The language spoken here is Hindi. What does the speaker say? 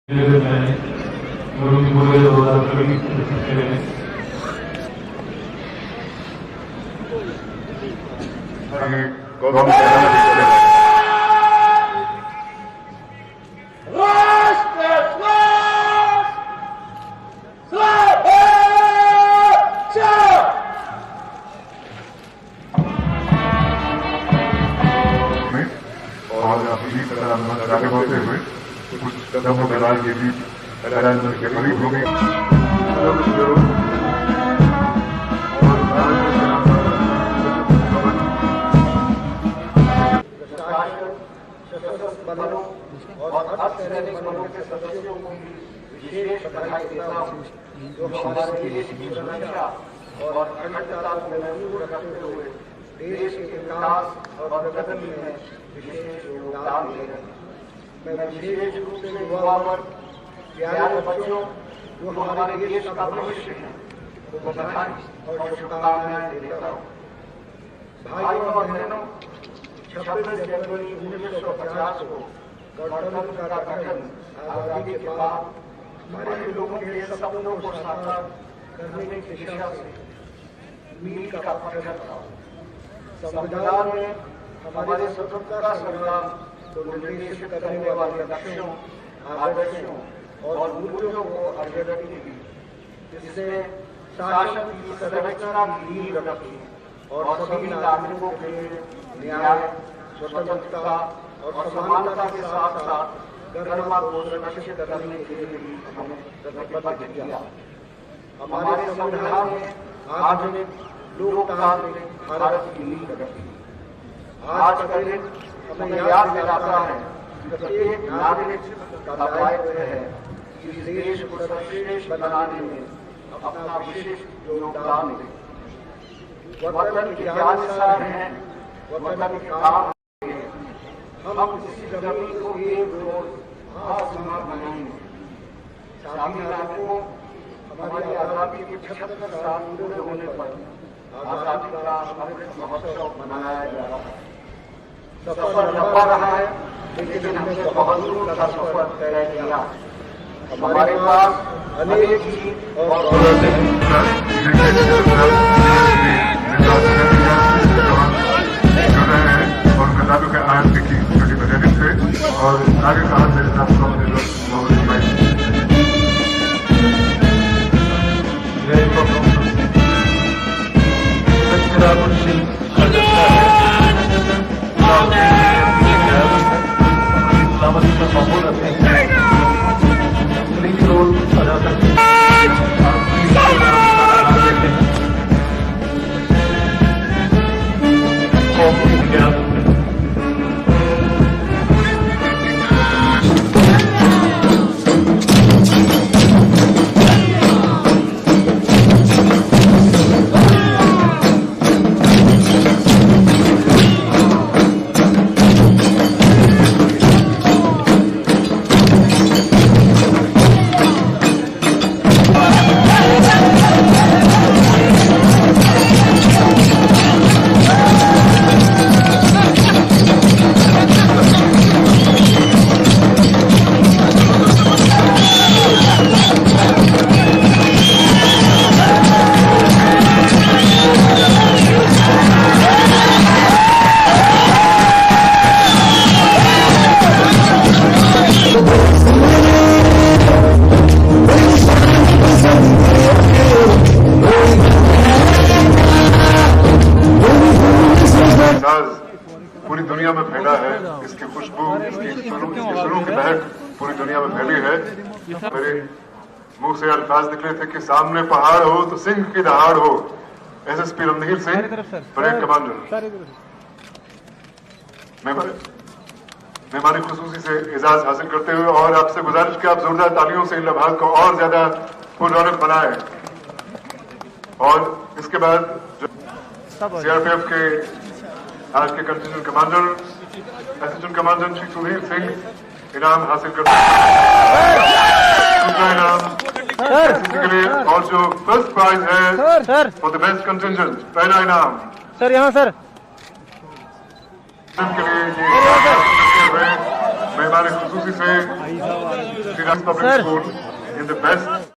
और अपनी तरह आगे बढ़ते हुए कुछ कदम दराज ये भी ऐलान के करीब हो गई। बलों और अर्धसैनिक बलों के सदस्यों को विशेष बधाई देता हूँ जो हमारे देश की सुरक्षा और अखंडता को महफूज रखते हुए देश के विकास और प्रगति में विशेष योगदान दे रहे हैं। मैं विशेष रूप से युवा वर्ग, प्यारे बच्चों जो हमारे देश का भविष्य है, को बधाई और शुभकामनाएं देता हूँ। भाइयों और बहनों, 26 जनवरी 1950 को गणतंत्र का गठन आजादी के बाद हमारे लोगों के सपनों को साकार करने की दिशा से मील का पत्थर था। संविधान में हमारे स्वतंत्रता संग्राम को निर्देशित करने वाले लक्ष्यों, आदर्शों और मूल्यों को अभिव्यक्ति की, जिससे शासन की संरचना की नींव रखी और सभी नागरिकों के लिए न्याय, स्वतंत्रता और समानता के साथ साथ गरिमा को सुरक्षित करने के लिए भी हमें प्रतिबद्ध किया। हमारे संविधान में आधुनिक लोकतांत्रिक भारत की नींव रखी। आज का दिन हमें याद दिलाता है कि प्रत्येक नागरिक का दायित्व है कि इस देश को सर्वश्रेष्ठ बनाने में अपना विशिष्ट योगदान दे। वतन की ज्ञानसार है, वतन के काम है। हम इस जमीन को एक रोज आसमान बनाएंगे। साथी नागरिकों, हमारी आजादी के 75 साल पूरे होने पर आजादी का अमृत महोत्सव मनाया जा रहा है। सफर लंबा रहा है, लेकिन हमने बहुत दूर का सफर तय किया। हमारे पास अनेक जीत और और के आयन की प्रतिबद्धता से और आगे कहा मेरे साथ पूरी दुनिया में फैला है। इसकी खुशबू, इसकी सुरों की महक पूरी दुनिया में फैली है। मेरे मुंह से अल्फाज निकले थे कि सामने पहाड़ हो तो सिंह की दहाड़ हो। SSP Randhir Singh, parade commander. मेहमानी खुसूसी से एजाज हासिल करते हुए और आपसे गुजारिश कि आप जोरदार तालियों से इन लम्हात को और ज्यादा पुररौनक बनाएं। और इसके बाद जो सीआरपीएफ के आज के contingent commander assistant commander Shri Sudhir Singh इनाम हासिल करते हैं। दूसरा इनाम के लिए और जो फर्स्ट प्राइज है फॉर द बेस्ट कंटिजेंट, पहला इनाम सर यहाँ सर के लिए ये मेहमान खुसूसी से Siraj public school in the best